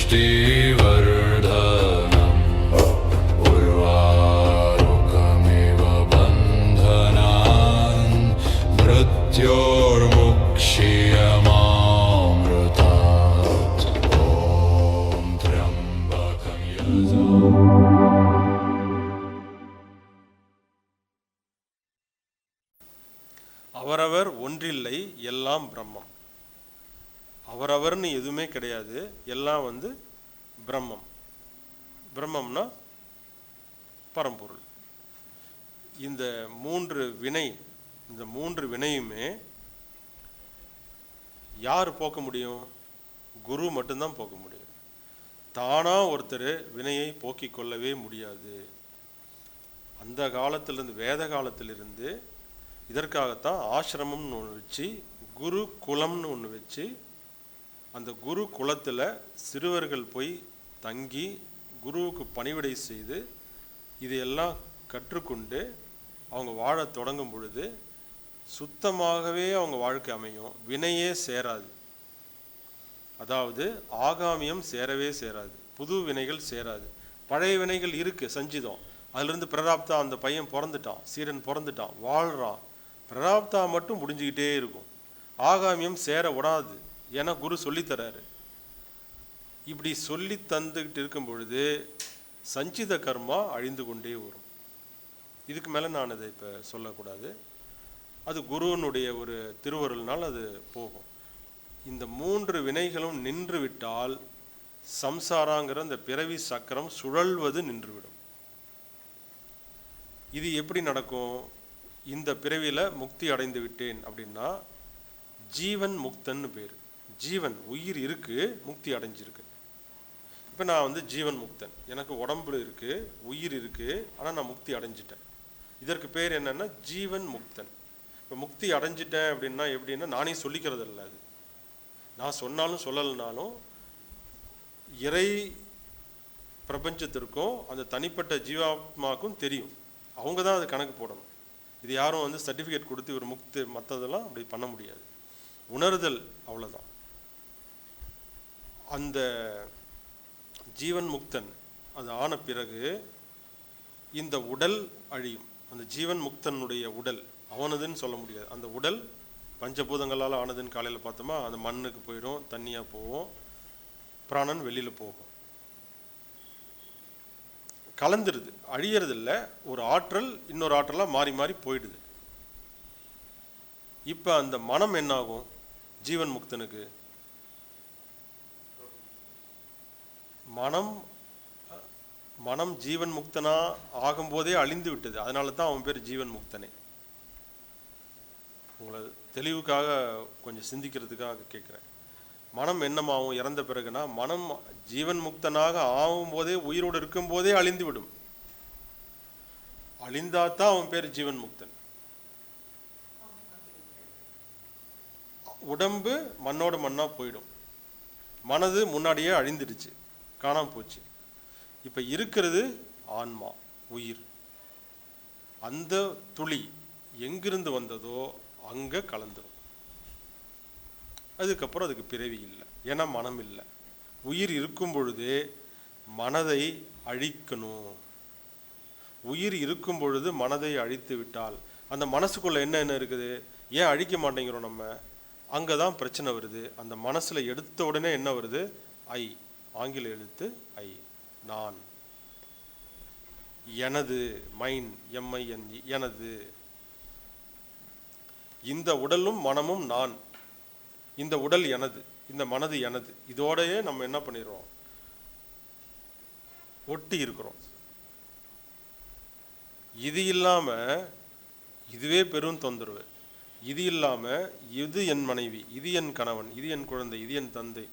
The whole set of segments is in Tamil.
पुष्टिवर्धनम् उर्वारुकमिव बन्धनान् मृत्योर्मुक्षीयमामृतात् ॐ त्र्यम्बकं यजामहे। அவரவர் ஒன்றில்லை, எல்லாம் பிரம்மம். அவரவர்னு எதுவுமே கிடையாது, எல்லாம் பிரம்மம். பிரம்மம்னா பரம்பொருள். இந்த மூன்று வினையுமே யார் போக்க முடியும்? குரு மட்டும்தான் போக்க முடியும். தானா ஒருத்தர் வினையை போக்கிக் கொள்ளவே முடியாது. அந்த காலத்திலிருந்து, வேத காலத்திலிருந்து இதற்காகத்தான் ஆசிரமம்னு ஒன்று வச்சு, குரு குலம்னு ஒன்று வச்சு, அந்த குரு குலத்தில் சிறுவர்கள் போய் தங்கி குருவுக்கு பணிவிடை செய்து இதையெல்லாம் கற்றுக்கொண்டு அவங்க வாழ தொடங்கும் பொழுது சுத்தமாகவே அவங்க வாழ்க்கை அமையும். வினையே சேராது. அதாவது ஆகாமியம் சேரவே சேராது, புது வினைகள் சேராது. பழைய வினைகள் இருக்குது, சஞ்சிதம். அதுலேருந்து பிராரப்தா, அந்த பையன் பிறந்துட்டான், சீரன் பிறந்துட்டான், வாழ்கிறான். பிராரப்தா மட்டும் முடிஞ்சுக்கிட்டே இருக்கும். ஆகாமியம் சேர விடாது. ஏன்னா குரு சொல்லித்தராரு. இப்படி சொல்லி தந்துக்கிட்டு இருக்கும் பொழுது சஞ்சித கர்மா அழிந்து கொண்டே வரும். இதுக்கு மேலே நான் அதை இப்போ சொல்லக்கூடாது. அது குருவனுடைய ஒரு திருவருள்னால் அது போகும். இந்த மூன்று வினைகளும் நின்று விட்டால் சம்சாராங்கிற இந்த பிறவி சக்கரம் சுழல்வது நின்றுவிடும். இது எப்படி நடக்கும்? இந்த பிறவியில் முக்தி அடைந்து விட்டேன் அப்படின்னா ஜீவன் முக்தன்னு பேர். ஜீவன் உயிர் இருக்கு, முக்தி அடைஞ்சிருக்கு. இப்போ நான் ஜீவன் முக்தன், எனக்கு உடம்புல இருக்கு, உயிர் இருக்கு, ஆனால் நான் முக்தி அடைஞ்சிட்டேன். இதற்கு பேர் என்னன்னா ஜீவன் முக்தன். இப்போ முக்தி அடைஞ்சிட்டேன் அப்படின்னா எப்படின்னா, நானே சொல்லிக்கிறது இல்லை. அது நான் சொன்னாலும் சொல்லலைனாலும் இறை பிரபஞ்சத்திற்கும் அந்த தனிப்பட்ட ஜீவாத்மாவுக்கும் தெரியும். அவங்க தான் அது கணக்கு போடணும். இது யாரும் சர்டிஃபிகேட் கொடுத்து ஒரு முக்தி மற்றதெல்லாம் அப்படி பண்ண முடியாது. உணர்தல் அவ்வளோதான். அந்த ஜீவன் முக்தன் அது ஆன பிறகு இந்த உடல் அழியும். அந்த ஜீவன் முக்தனுடைய உடல் அவனதுன்னு சொல்ல முடியாது. அந்த உடல் பஞ்சபூதங்களால் ஆனதுன்னு காலையில் பார்த்தோமா, அந்த மண்ணுக்கு போயிடும், தண்ணியாக போகும், பிராணன் வெளியில் போகும், கலந்துருது, அழியறது இல்லை. ஒரு ஆற்றல் இன்னொரு ஆற்றலாக மாறி மாறி போயிடுது. இப்போ அந்த மனம் என்னாகும்? ஜீவன் முக்தனுக்கு மனம் ஜீவன் முக்தனா ஆகும்போதே அழிந்து விட்டது. அதனால தான் அவன் பேர் ஜீவன் முக்தனே. உங்களை தெளிவுக்காக கொஞ்சம் சிந்திக்கிறதுக்காக கேட்குறேன். மனம் என்னமாகும் இறந்த பிறகுனா? மனம் ஜீவன் முக்தனாக ஆகும்போதே, உயிரோடு இருக்கும் போதே அழிந்து விடும். அழிந்தாத்தான் அவன் பேர் ஜீவன் முக்தன். உடம்பு மண்ணோட மண்ணா போயிடும், மனது முன்னாடியே அழிந்துடுச்சு, காணாம போச்சு. இப்ப இருக்கிறது ஆன்மா, உயிர். அந்த துளி எங்கிருந்து வந்ததோ அங்க கலந்துரும். அதுக்கப்புறம் அதுக்கு பிறவி இல்லை, ஏன்னா மனம் இல்லை. உயிர் இருக்கும் பொழுதே மனதை அழிக்கணும். உயிர் இருக்கும் பொழுது மனதை அழித்து விட்டால் அந்த மனசுக்குள்ள என்ன இருக்குது? ஏன் அழிக்க மாட்டேங்கிறோம் நம்ம? அங்கே தான் பிரச்சனை வருது. அந்த மனசில் எடுத்த உடனே என்ன வருது? ஐ, ஆங்கில எழுத்து ஐ, நான், எனது, மைன், எம்ஐஎன்இ, எனது. இந்த உடலும் மனமும் நான், இந்த உடல் எனது, இந்த மனது எனது. இதோடையே நம்ம என்ன பண்ணிடுறோம்? ஒட்டி இருக்கிறோம். இது இல்லாமல் இதுவே பெரும் தொந்தரவு. இது இல்லாமல் இது என் மனைவி, இது என் கணவன், இது என் குழந்தை, இது என் தந்தை,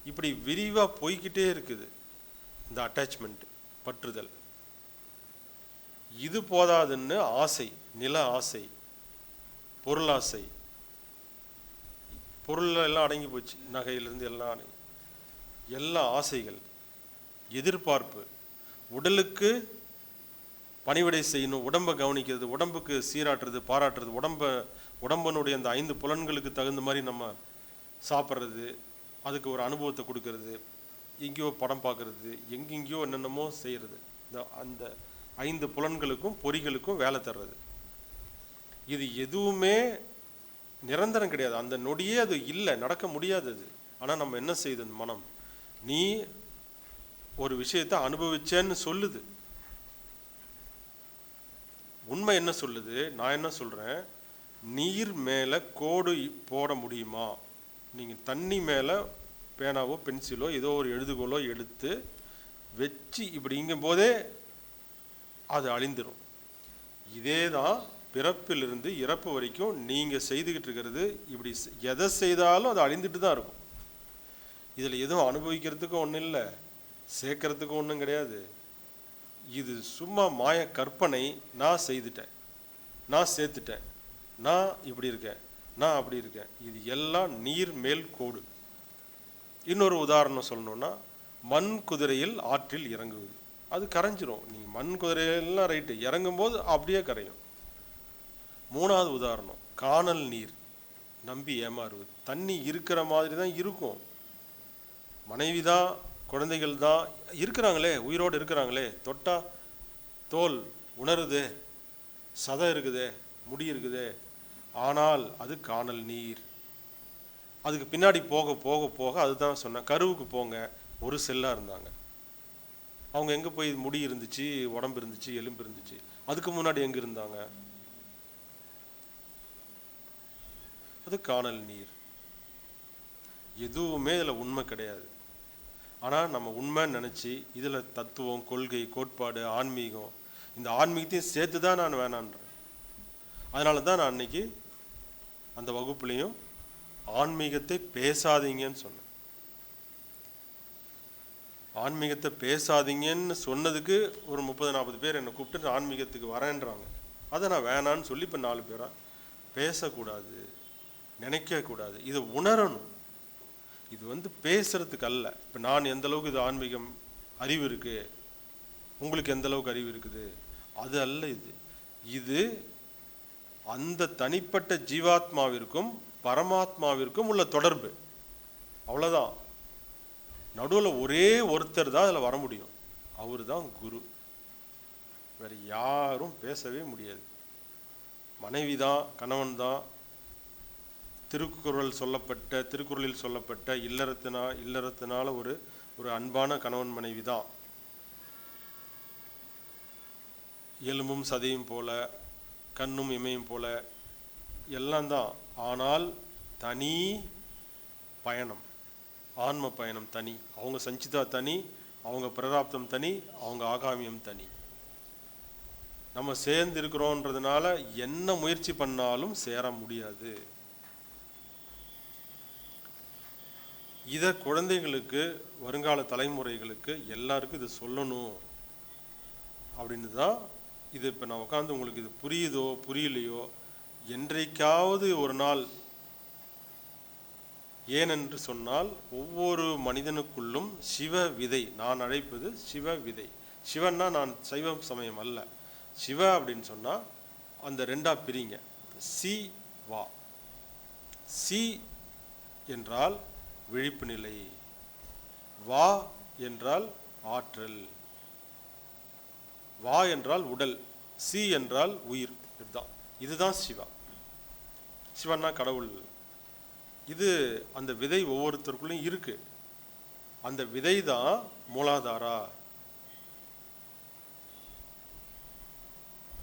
இப்படி விரிவாக போய்கிட்டே இருக்குது இந்த அட்டாச்மெண்ட், பற்றுதல். இது போதாதுன்னு ஆசை, நில ஆசை, பொருளாசை, பொருள் எல்லாம் அடங்கி போச்சு, நகையிலிருந்து எல்லாம் எல்லா ஆசைகள், எதிர்பார்ப்பு, உடலுக்கு பணிவிடை செய்யணும், உடம்பை கவனிக்கிறது, உடம்புக்கு சீராட்டுறது, பாராட்டுறது, உடம்பனுடைய அந்த 5 புலன்களுக்கு தகுந்த மாதிரி நம்ம சாப்பிட்றது, அதுக்கு ஒரு அனுபவத்தை கொடுக்கறது, எங்கேயோ படம் பார்க்குறது, எங்கெங்கேயோ என்னென்னமோ செய்கிறது. அந்த 5 புலன்களுக்கும் பொறிகளுக்கும் வேலை தர்றது. இது எதுவுமே நிரந்தரம் கிடையாது. அந்த நொடியே அது இல்லை, நடக்க முடியாது அது. ஆனால் நம்ம என்ன செய்யுது அந்த மனம்? நீ ஒரு விஷயத்தை அனுபவிச்சேன்னு சொல்லுது. உண்மை என்ன சொல்லுது? நான் என்ன சொல்கிறேன், நீர் மேலே கோடு போட முடியுமா? நீங்கள் தண்ணி மேலே பேனாவோ பென்சிலோ ஏதோ ஒரு எழுதுகோலோ எடுத்து வச்சு இப்படிங்கும் போதே அது அழிந்துடும். இதே தான் பிறப்பிலிருந்து இறப்பு வரைக்கும் நீங்கள் செய்துக்கிட்டு இருக்கிறது. இப்படி எதை செய்தாலும் அது அழிந்துட்டு தான் இருக்கும். இதில் எதுவும் அனுபவிக்கிறதுக்கும் ஒன்றும் இல்லை, சேர்க்கறதுக்கும் ஒன்றும் கிடையாது. இது சும்மா மாய கற்பனை. நான் செய்துட்டேன், நான் சேர்த்துட்டேன், நான் இப்படி இருக்கேன், நான் அப்படி இருக்கேன். இது எல்லாம் நீர் மேல் கோடு. இன்னொரு உதாரணம் சொல்லணும்னா, மண் குதிரையில் ஆற்றில் இறங்குவது. அது கரைஞ்சிரும். நீங்கள் மண் குதிரையெல்லாம் ரைட்டு, இறங்கும்போது அப்படியே கரையும். 3வது உதாரணம், காணல் நீர் நம்பி ஏமாறுவது. தண்ணி இருக்கிற மாதிரி தான் இருக்கும், மனைவி தான், குழந்தைகள் தான் இருக்கிறாங்களே, உயிரோடு இருக்கிறாங்களே, தொட்டா தோல் உணருதே, சதை இருக்குதே, முடி இருக்குதே, ஆனால் அது காணல் நீர். அதுக்கு பின்னாடி போக போக போக, அதுதான் சொன்னேன், கருவுக்கு போங்க, ஒரு செல்லாக இருந்தாங்க. அவங்க எங்கே போய் முடி இருந்துச்சு, உடம்பு இருந்துச்சு, எலும்பு இருந்துச்சு. அதுக்கு முன்னாடி எங்கே இருந்தாங்க? அது காணல் நீர். எதுவுமே இதில் உண்மை கிடையாது. ஆனால் நம்ம உண்மைன்னு நினச்சி இதில் தத்துவம், கொள்கை, கோட்பாடு, ஆன்மீகம், இந்த ஆன்மீகத்தையும் சேர்த்து தான் நான் வேணான்றேன். அதனால தான் நான் அன்னைக்கு அந்த வகுப்புலையும் ஆன்மீகத்தை பேசாதீங்கன்னு சொன்னேன். ஆன்மீகத்தை பேசாதீங்கன்னு சொன்னதுக்கு ஒரு 30-40 பேர் என்னை கூப்பிட்டு ஆன்மீகத்துக்கு வரேன்றாங்க. அதை நான் வேணான்னு சொல்லி இப்போ 4 பேரா பேசக்கூடாது, நினைக்கக்கூடாது, இதை உணரணும். இது பேசுறதுக்கு அல்ல. இப்போ நான் எந்த அளவுக்கு இது ஆன்மீகம் அறிவு இருக்கு, உங்களுக்கு எந்த அளவுக்கு அறிவு இருக்குது, அது அல்ல. இது அந்த தனிப்பட்ட ஜீவாத்மாவிற்கும் பரமாத்மாவிற்கும் உள்ள தொடர்பு, அவ்வளோதான். நடுவில் ஒரே ஒருத்தர் தான் அதில் வர முடியும், அவர் தான் குரு. வேற யாரும் பேசவே முடியாது. மனைவி தான், கணவன் தான், திருக்குறளில் சொல்லப்பட்ட இல்லறத்தினால ஒரு அன்பான கணவன் மனைவி தான். எலும்பும் சதையும் போல, கண்ணும் இமையும் போல எல்லாம் தான். ஆனால் தனி பயணம், ஆன்ம பயணம் தனி. அவங்க சஞ்சிதா தனி, அவங்க பிரராப்தம் தனி, அவங்க ஆகாமியம் தனி. நம்ம சேர்ந்து இருக்கிறோன்றதுனால என்ன முயற்சி பண்ணாலும் சேர முடியாது. இதை குழந்தைகளுக்கு, வருங்கால தலைமுறைகளுக்கு எல்லாருக்கும் இது சொல்லணும் அப்படின்னு தான் இது. இப்போ நான் உட்காந்து உங்களுக்கு இது புரியுதோ புரியலையோ, என்றைக்காவது ஒரு நாள், ஏனென்று சொன்னால் ஒவ்வொரு மனிதனுக்குள்ளும் சிவ விதை, நான் அழைப்பது சிவ விதை. சிவன்னா நான் சைவ சமயம் அல்ல. சிவ அப்படின்னு சொன்னால் அந்த 2ஆ பிரிங்க. சி வா. சி என்றால் விழிப்பு நிலை, வா என்றால் ஆற்றல், வா என்றால் உடல், சி என்றால் உயிர். இதுதான் சிவா. சிவன்னா கடவுள். இது அந்த விதை ஒவ்வொருத்தருக்குள்ளேயும் இருக்கு. அந்த விதை தான் மூலாதாரா.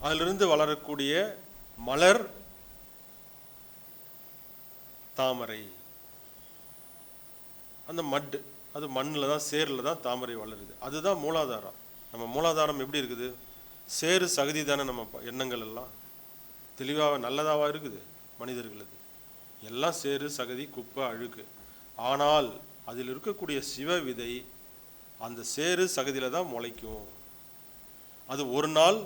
அதிலிருந்து வளரக்கூடிய மலர் தாமரை. அந்த மட்டு, அது மண்ணில் தான், சேரில் தான் தாமரை வளருது. அதுதான் மூலாதாரம். நம்ம மூலாதாரம் எப்படி இருக்குது? சேரு சகதி தானே. நம்ம எண்ணங்கள் எல்லாம் தெளிவாக நல்லதாவா இருக்குது மனிதர்களது? எல்லாம் சேரு சகதி, குப்பை, அழுக்கு. ஆனால் அதில் இருக்கக்கூடிய சிவ விதை அந்த சேரு சகதியில் தான் முளைக்கும். அது ஒரு நாள்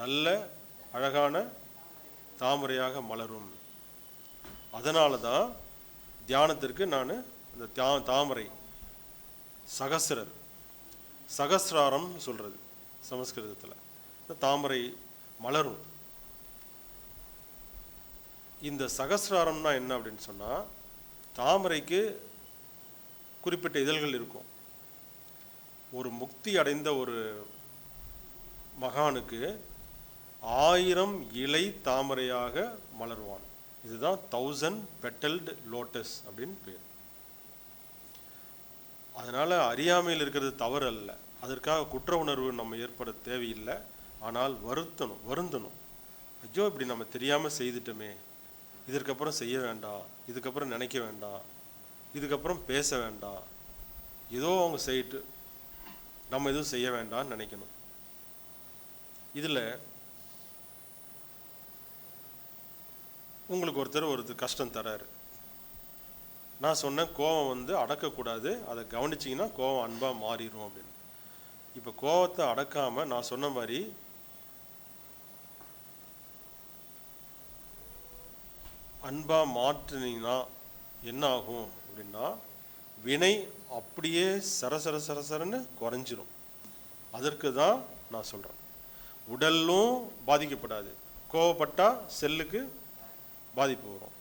நல்ல அழகான தாமரையாக மலரும். அதனால தான் தியானத்திற்கு நான் இந்த தாமரை, சகசிராரம் சொல்றது சமஸ்கிருதத்தில், இந்த தாமரை மலரும். இந்த சகசிராரம்னா என்ன அப்படின்னு சொன்னால், தாமரைக்கு குறிப்பிட்ட இதழ்கள் இருக்கும். ஒரு முக்தி அடைந்த ஒரு மகானுக்கு 1000 இலை தாமரையாக மலர்வான். இதுதான் 1000 பெட்டல்டு லோட்டஸ் அப்படின்னு பேர். அதனால அறியாமையில் இருக்கிறது தவறு அல்ல. அதற்காக குற்ற உணர்வு நம்ம ஏற்பட தேவையில்லை. ஆனால் வருந்தணும். ஐயோ இப்படி நம்ம தெரியாமல் செய்துட்டோமே, இதற்கப்புறம் செய்ய வேண்டாம், இதுக்கப்புறம் நினைக்க வேண்டாம், இதுக்கப்புறம் பேச வேண்டாம், ஏதோ அவங்க செய்யிட்டு நம்ம எதுவும் செய்ய வேண்டாம்னு நினைக்கணும். இதில் உங்களுக்கு ஒருத்தர் கஷ்டம் தராரு. நான் சொன்னேன் கோபம் அடக்கக்கூடாது, அதை கவனிச்சிங்கன்னா கோபம் அன்பாக மாறிடும் அப்படின்னு. இப்போ கோபத்தை அடக்காமல் நான் சொன்ன மாதிரி அன்பாக மாற்றினீங்கன்னா என்ன ஆகும் அப்படின்னா, வினை அப்படியே சரசரன்னு குறைஞ்சிரும். அதற்கு தான் நான் சொல்கிறேன். உடலும் பாதிக்கப்படாது. கோவப்பட்டால் செல்லுக்கு பாதிப்பு வரும்,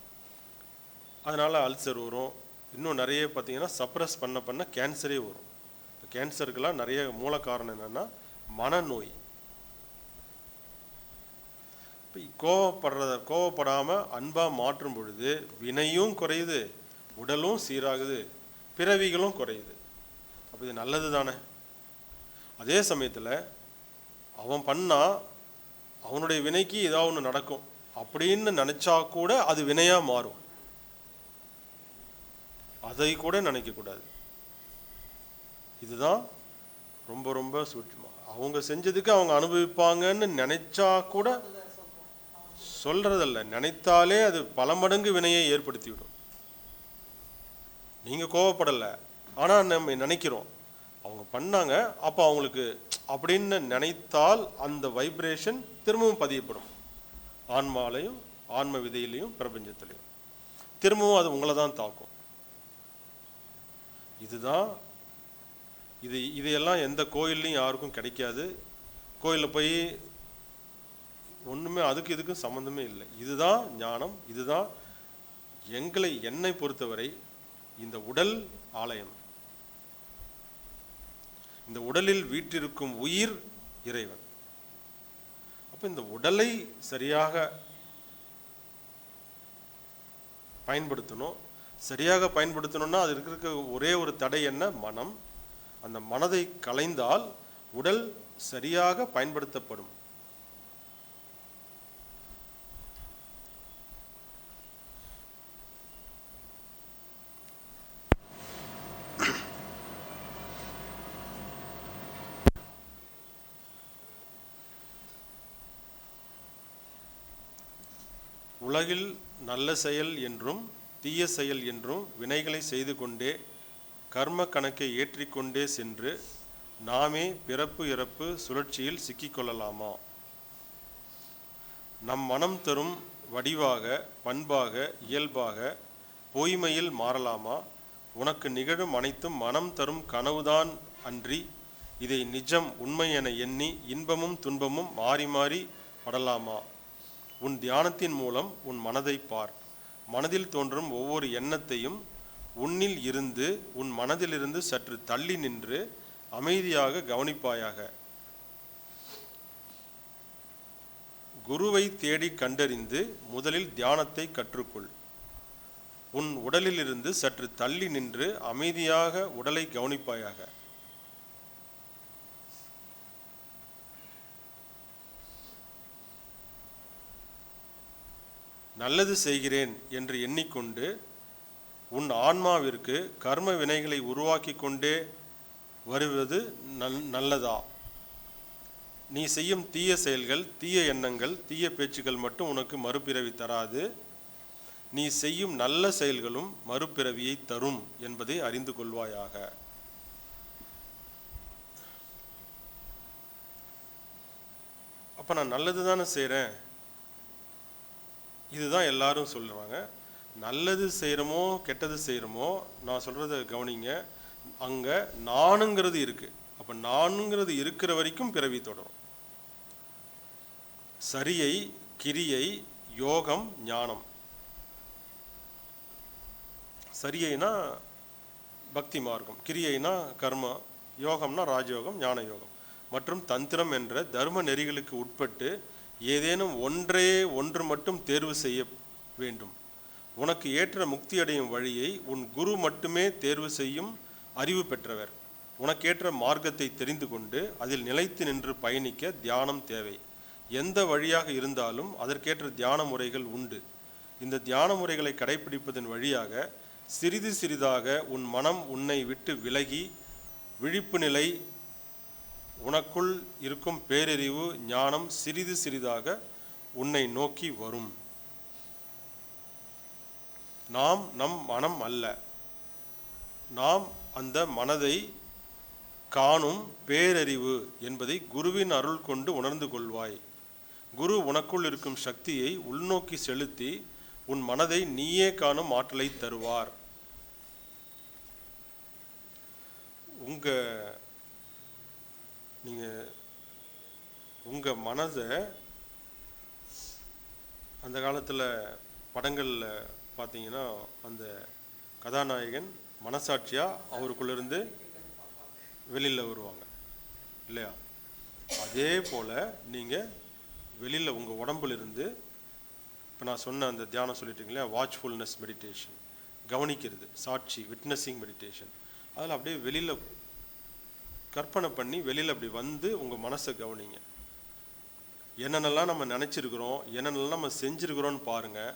அதனால் அல்சர் வரும். இன்னும் நிறைய பார்த்தீங்கன்னா சப்ரஸ் பண்ண கேன்சரே வரும். இப்போ கேன்சருக்கெல்லாம் நிறைய மூல காரணம் என்னென்னா மனநோய். இப்போ கோவப்படாமல் அன்பாக மாற்றும் பொழுது வினையும் குறையுது, உடலும் சீராகுது, பிறவிகளும் குறையுது. அப்போ இது நல்லது தானே. அதே சமயத்தில் அவன் பண்ணால் அவனுடைய வினைக்கு ஏதாவது ஒன்று நடக்கும் அப்படின்னு நினச்சா கூட அது வினையாக மாறும். அதை கூட நினைக்கக்கூடாது. இதுதான் ரொம்ப ரொம்ப சூட்சமாக. அவங்க செஞ்சதுக்கு அவங்க அனுபவிப்பாங்கன்னு நினைச்சா கூட சொல்றதில்ல, நினைத்தாலே அது பல மடங்கு வினையை ஏற்படுத்திவிடும். நீங்கள் கோவப்படலை, ஆனால் நம்ம நினைக்கிறோம் அவங்க பண்ணாங்க, அப்போ அவங்களுக்கு அப்படின்னு நினைத்தால் அந்த வைப்ரேஷன் திரும்பவும் பதியப்படும். ஆன்மாலையும் ஆன்ம விதையிலையும் பிரபஞ்சத்திலையும் திரும்பவும் அது உங்களை தான் தாக்கும். இதுதான் இதையெல்லாம் எந்த கோயில்லையும் யாருக்கும் கிடைக்காது. கோயிலில் போய் ஒன்றுமே அதுக்கு இதுக்கும் சம்மந்தமே இல்லை. இதுதான் ஞானம். இதுதான் என்னை பொறுத்தவரை இந்த உடல் ஆலயம். இந்த உடலில் வீற்றிருக்கும் உயிர் இறைவன். அப்போ இந்த உடலை சரியாக பயன்படுத்தணும். சரியாக பயன்படுத்தணும்னா அது இருக்க ஒரே ஒரு தடை என்ன? மனம். அந்த மனதை களைந்தால் உடல் சரியாக பயன்படுத்தப்படும். உலகில் நல்ல செயல் என்றும் தீய செயல் என்றும் வினைகளை செய்து கொண்டே கர்ம கணக்கை ஏற்றிக்கொண்டே சென்று நாமே பிறப்பு இறப்பு சுழற்சியில் சிக்கிக்கொள்ளலாமா? நம் மனம் தரும் வடிவாக, பண்பாக, இயல்பாக பொய்மையில் மாறலாமா? உனக்கு நிகழும் அனைத்தும் மனம் தரும் கனவுதான் அன்றி இதை நிஜம் உண்மை என எண்ணி இன்பமும் துன்பமும் மாறி மாறி படலாமா? உன் தியானத்தின் மூலம் உன் மனதை பார். மனதில் தோன்றும் ஒவ்வொரு எண்ணத்தையும் உன்னில் இருந்து உன் மனதிலிருந்து சற்று தள்ளி நின்று அமைதியாக கவனிப்பாயாக. குருவை தேடி கண்டறிந்து முதலில் தியானத்தை கற்றுக்கொள். உன் உடலிலிருந்து சற்று தள்ளி நின்று அமைதியாக உடலை கவனிப்பாயாக. நல்லது செய்கிறேன் என்று எண்ணிக்கொண்டு உன் ஆன்மாவிற்கு கர்ம வினைகளை உருவாக்கி கொண்டே வருவது நல்லதா? நீ செய்யும் தீய செயல்கள், தீய எண்ணங்கள், தீய பேச்சுக்கள் மட்டும் உனக்கு மறுபிறவி தராது. நீ செய்யும் நல்ல செயல்களும் மறுபிறவியை தரும் என்பதை அறிந்து கொள்வாயாக. அப்போ நான் நல்லது தானே செய்கிறேன், இதுதான் எல்லாரும் சொல்கிறாங்க. நல்லது செய்கிறோமோ கெட்டது செய்கிறோமோ, நான் சொல்கிறத கவனிங்க, அங்கே நானுங்கிறது இருக்குது. அப்போ நானுங்கிறது இருக்கிற வரைக்கும் பிறவி தொடரும். சரியை, கிரியை, யோகம், ஞானம். சரியைனா பக்தி மார்க்கம், கிரியைனா கர்மா, யோகம்னா ராஜயோகம், ஞான யோகம் மற்றும் தந்திரம் என்ற தர்ம நெறிகளுக்கு உட்பட்டு ஏதேனும் ஒன்று மட்டும் தேர்வு செய்ய வேண்டும். உனக்கு ஏற்ற முக்தி அடையும் வழியை உன் குரு மட்டுமே தேர்வு செய்யும் அறிவு பெற்றவர். உனக்கேற்ற மார்க்கத்தை தெரிந்து கொண்டு அதில் நிலைத்து நின்று பயணிக்க தியானம் தேவை. எந்த வழியாக இருந்தாலும் அதற்கேற்ற தியான முறைகள் உண்டு. இந்த தியான முறைகளை கடைபிடிப்பதன் வழியாக சிறிது சிறிதாக உன் மனம் உன்னை விட்டு விலகி விழிப்பு நிலை, உனக்குள் இருக்கும் பேரறிவு ஞானம் சிறிது சிறிதாக உன்னை நோக்கி வரும். நாம் நம் மனம் அல்ல, நாம் அந்த மனதை காணும் பேரறிவு என்பதை குருவின் அருள் கொண்டு உணர்ந்து கொள்வாய். குரு உனக்குள் இருக்கும் சக்தியை உள்நோக்கி செலுத்தி உன் மனதை நீயே காணும் ஆற்றலை தருவார். உங்க மனதை அந்த காலத்தில் படங்களில் பார்த்தீங்கன்னா அந்த கதாநாயகன் மனசாட்சியாக அவருக்குள்ளேருந்து வெளியில் வருவாங்க இல்லையா? அதே போல் நீங்கள் வெளியில் உங்கள் உடம்புலேருந்து, இப்போ நான் சொன்ன அந்த தியானம் சொல்லிட்டீங்க இல்லையா, வாட்ச்ஃபுல்னஸ் மெடிடேஷன், கவனிக்கிறது, சாட்சி, விட்னஸிங் மெடிடேஷன், அதில் அப்படியே வெளியில் கற்பனை பண்ணி வெளியில் அப்படி வந்து உங்கள் மனசை கவனிங்க. என்னென்னலாம் நம்ம நினச்சிருக்கிறோம், என்னென்னலாம் நம்ம செஞ்சுருக்கிறோன்னு பாருங்கள்.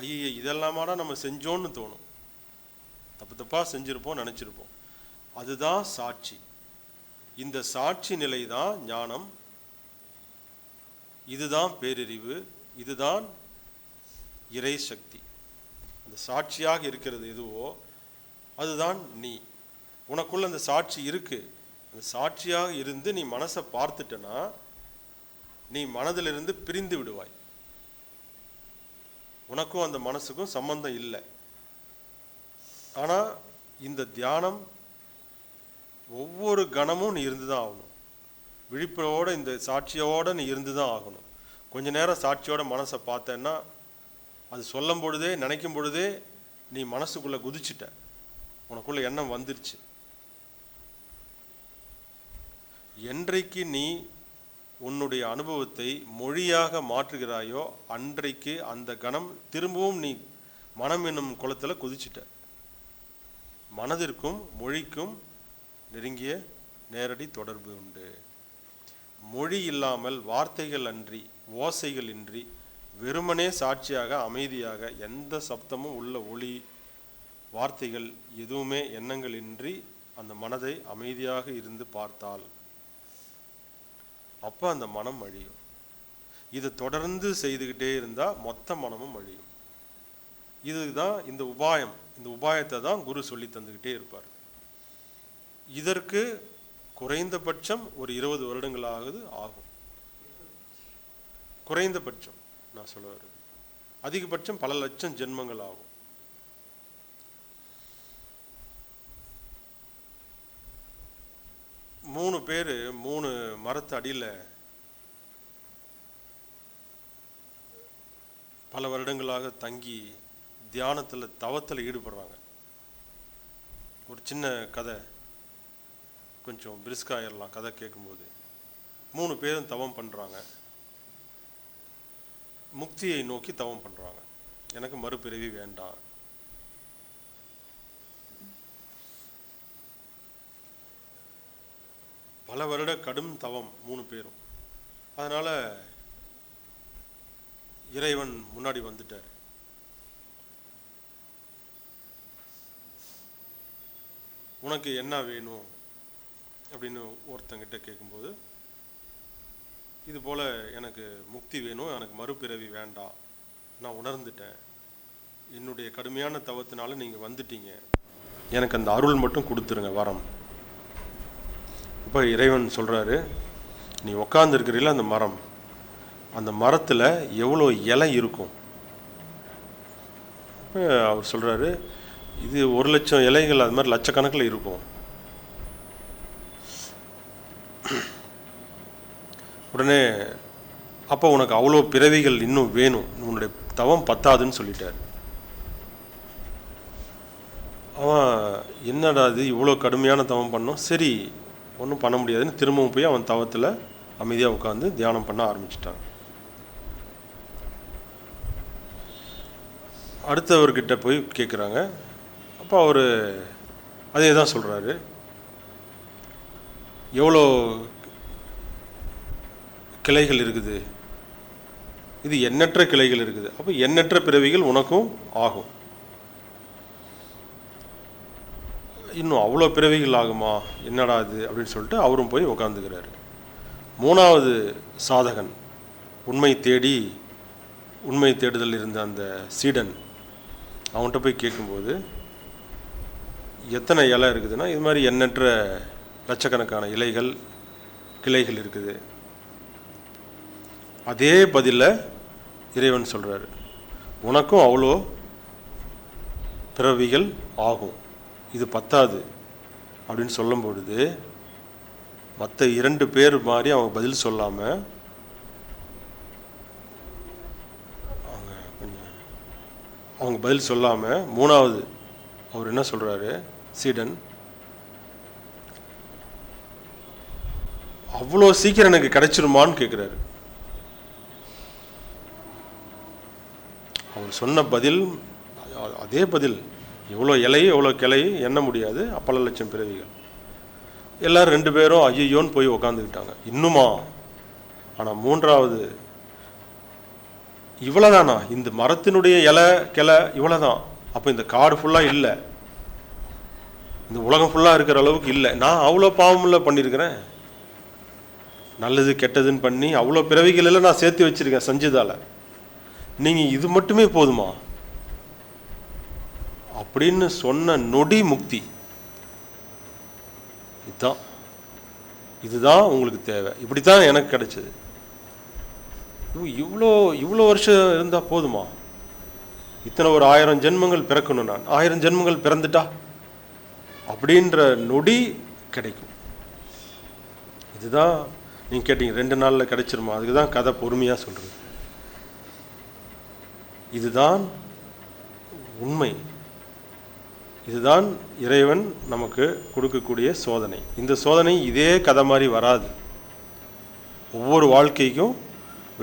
ஐய இதெல்லாமாடா நம்ம செஞ்சோன்னு தோணும். தப்பாக செஞ்சுருப்போம், நினச்சிருப்போம். அதுதான் சாட்சி. இந்த சாட்சி நிலை தான் ஞானம், இதுதான் பேரறிவு, இதுதான் இறை சக்தி. அந்த சாட்சியாக இருக்கிறது எதுவோ அதுதான் நீ. உனக்குள்ள அந்த சாட்சி இருக்கு. அந்த சாட்சியாக இருந்து நீ மனசை பார்த்துட்டனா நீ மனதிலிருந்து பிரிந்து விடுவாய். உனக்கும் அந்த மனசுக்கும் சம்பந்தம் இல்லை. ஆனால் இந்த தியானம் ஒவ்வொரு கணமும் நீ இருந்து தான் ஆகணும். விழிப்போட இந்த சாட்சியோடு நீ இருந்து தான் ஆகணும். கொஞ்ச நேரம் சாட்சியோட மனசை பார்த்தேன்னா அது சொல்லும் பொழுதே, நினைக்கும் பொழுதே நீ மனசுக்குள்ளே குதிச்சுட்ட, உனக்குள்ள எண்ணம் வந்துருச்சு. என்றைக்கு நீ உன்னுடைய அனுபவத்தை மொழியாக மாற்றுகிறாயோ அன்றைக்கு அந்த கணம் திரும்பவும் நீ மனம் என்னும் குளத்தில் குதிச்சுட்ட. மனதிற்கும் மொழிக்கும் நெருங்கிய நேரடி தொடர்பு உண்டு. மொழி இல்லாமல், வார்த்தைகள் அன்றி, ஓசைகள் இன்றி, வெறுமனே சாட்சியாக அமைதியாக, எந்த சப்தமும் உள்ள ஒளி, வார்த்தைகள் எதுவுமே எண்ணங்கள் இன்றி அந்த மனதை அமைதியாக இருந்து பார்த்தால் அப்போ அந்த மனம் அழியும். இதை தொடர்ந்து செய்துக்கிட்டே இருந்தால் மொத்த மனமும் அழியும். இதுதான் இந்த உபாயம். இந்த உபாயத்தை தான் குரு சொல்லி தந்துக்கிட்டே இருப்பார். இதற்கு குறைந்தபட்சம் ஒரு 20 வருடங்களாவது ஆகும். குறைந்தபட்சம் நான் சொல்ல வருது, அதிகபட்சம் பல லட்சம் ஜென்மங்கள் ஆகும். மூணு பேர் 3 மரத்து அடியில் பல வருடங்களாக தங்கி தியானத்தில் தவத்தில் ஈடுபடுறாங்க. ஒரு சின்ன கதை, கொஞ்சம் பிரிஸ்காயிடலாம் கதை கேட்கும்போது. 3 பேரும் தவம் பண்ணுறாங்க, முக்தியை நோக்கி தவம் பண்ணுறாங்க. எனக்கு மறுபிறவி வேண்டாம். பல வருட கடும் தவம் 3 பேரும். அதனால் இறைவன் முன்னாடி வந்துட்டார். உனக்கு என்ன வேணும் அப்படின்னு ஒருத்தங்கிட்ட கேட்கும்போது, இது போல் எனக்கு முக்தி வேணும், எனக்கு மறுபிறவி வேண்டாம், நான் உணர்ந்துட்டேன், என்னுடைய கடுமையான தவத்தினால நீங்கள் வந்துட்டீங்க, எனக்கு அந்த அருள் மட்டும் கொடுத்துருங்க, வரம். இப்போ இறைவன் சொல்கிறாரு, நீ உக்காந்துருக்கிறீங்கள அந்த மரம், அந்த மரத்தில் எவ்வளோ இலை இருக்கும். அவர் சொல்கிறாரு, இது 1,00,000 இலைகள், அது மாதிரி லட்சக்கணக்கில் இருக்கும். உடனே அப்போ உனக்கு அவ்வளோ பிறவிகள் இன்னும் வேணும், உன்னுடைய தவம் பத்தாதுன்னு சொல்லிட்டார். அவன் என்னடா இது இவ்வளோ கடுமையான தவம் பண்ணோம், சரி ஒன்றும் பண்ண முடியாதுன்னு திரும்பவும் போய் அவன் தவத்தில் அமைதியாக உட்காந்து தியானம் பண்ண ஆரம்பிச்சிட்டான். அடுத்தவர்கிட்ட போய் கேட்குறாங்க. அப்போ அவர் அதே தான் சொல்கிறாரு, எவ்வளோ கிளைகள் இருக்குது, இது எண்ணற்ற கிளைகள் இருக்குது, அப்போ எண்ணற்ற பிறவிகள் உனக்கும் ஆகும். இன்னும் அவ்வளோ பிறவிகள் ஆகுமா, என்னடா இது அப்படின்னு சொல்லிட்டு அவரும் போய் உட்காந்துக்கிறாரு. மூணாவது சாதகன், உண்மை தேடுதல் இருந்த அந்த சீடன், அவன்கிட்ட போய் கேட்கும்போது எத்தனை இலை இருக்குதுன்னா, இது மாதிரி எண்ணற்ற லட்சக்கணக்கான இலைகள் கிளைகள் இருக்குது. அதே பதில இறைவன் சொல்கிறாரு, உனக்கும் அவ்வளோ பிறவிகள் ஆகும், இது பத்தாது அப்படின்னு சொல்லும் பொழுது மற்ற 2 பேர் மாதிரி அவங்க பதில் சொல்லாமல் அவங்க பதில் சொல்லாமல் மூணாவது அவர் என்ன சொல்கிறாரு, சீடன், அவ்வளோ சீக்கிரம் எனக்கு கிடைச்சிருமான்னு கேட்குறாரு. அவர் சொன்ன பதில் அதே பதில், எவ்வளோ இலை எவ்வளோ கிளை எண்ண முடியாது, பல லட்சம் பிறவிகள். எல்லாரும் 2 பேரும் ஐயோன்னு போய் உக்காந்துக்கிட்டாங்க. இன்னுமா? ஆனால் மூன்றாவது, இவ்வளோதானா, இந்த மரத்தினுடைய இலை கிளை இவ்வளோதான், அப்போ இந்த காடு ஃபுல்லாக இல்லை, இந்த உலகம் ஃபுல்லாக இருக்கிற அளவுக்கு இல்லை, நான் அவ்வளோ பாவமில்ல பண்ணியிருக்கிறேன், நல்லது கெட்டதுன்னு பண்ணி அவ்வளோ பிறவிகள் எல்லாம் நான் சேர்த்து வச்சுருக்கேன் செஞ்சதால், நீங்கள் இது மட்டுமே போதுமா அப்படின்னு சொன்ன நொடி முக்தி. இதுதான் உங்களுக்கு தேவை, இப்படி தான் எனக்கு கிடைச்சது. இவ்வளோ வருஷம் இருந்தால் போதுமா, இத்தனை ஒரு 1000 ஜென்மங்கள் பிறக்கணும், நான் 1000 ஜென்மங்கள் பிறந்துட்டா அப்படின்ற நொடி கிடைக்கும். இதுதான் நீங்கள் கேட்டீங்க 2 நாளில் கிடைச்சிருமா, அதுக்கு தான் கதை பொறுமையாக சொல்கிறது. இதுதான் உண்மை, இதுதான் இறைவன் நமக்கு கொடுக்கக்கூடிய சோதனை. இந்த சோதனை இதே கதை மாதிரி வராது, ஒவ்வொரு வாழ்க்கைக்கும்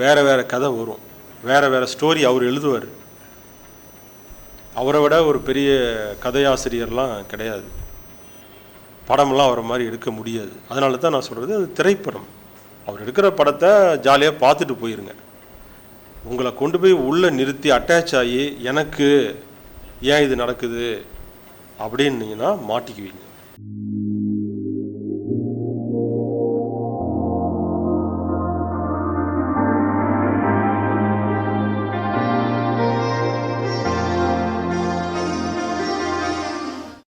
வேறு வேறு கதை வரும், வேறு வேறு ஸ்டோரி அவர் எழுதுவார். அவரை விட ஒரு பெரிய கதையாசிரியர்லாம் கிடையாது, படமெல்லாம் அவரை மாதிரி எடுக்க முடியாது. அதனால தான் நான் சொல்கிறது, அது திரைப்படம். அவர் எடுக்கிற படத்தை ஜாலியாக பார்த்துட்டு போயிருங்க. உங்களை கொண்டு போய் உள்ளே நிறுத்தி அட்டாச் ஆகி எனக்கு ஏன் இது நடக்குது அப்படின்னீங்கன்னா மாட்டிக்குவீங்க.